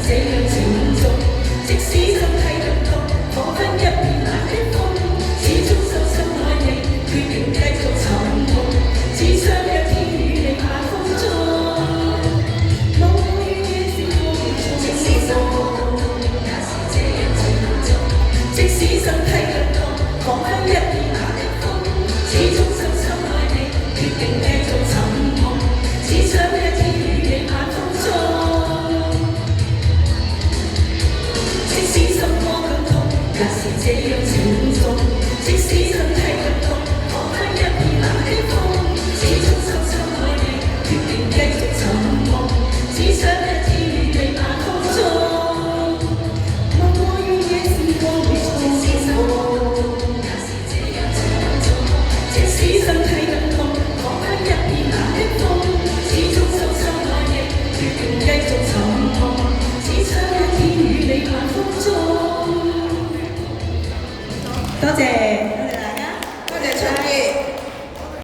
這樣情重，即使身體更痛，彷彿一片冷的風，始終深深愛你，決定繼續尋夢，只想一天與你晚風中，無怨夜是無從。即使生活更痛，也是這樣情重，即使身體更痛，彷彿一片冷的風，始終深深愛你，決定繼續尋夢，只想一天與你晚風中。即使心窩更痛，也是這樣情重，即使身體更痛，彷彿一片冷的風，始終深深愛你，決定繼續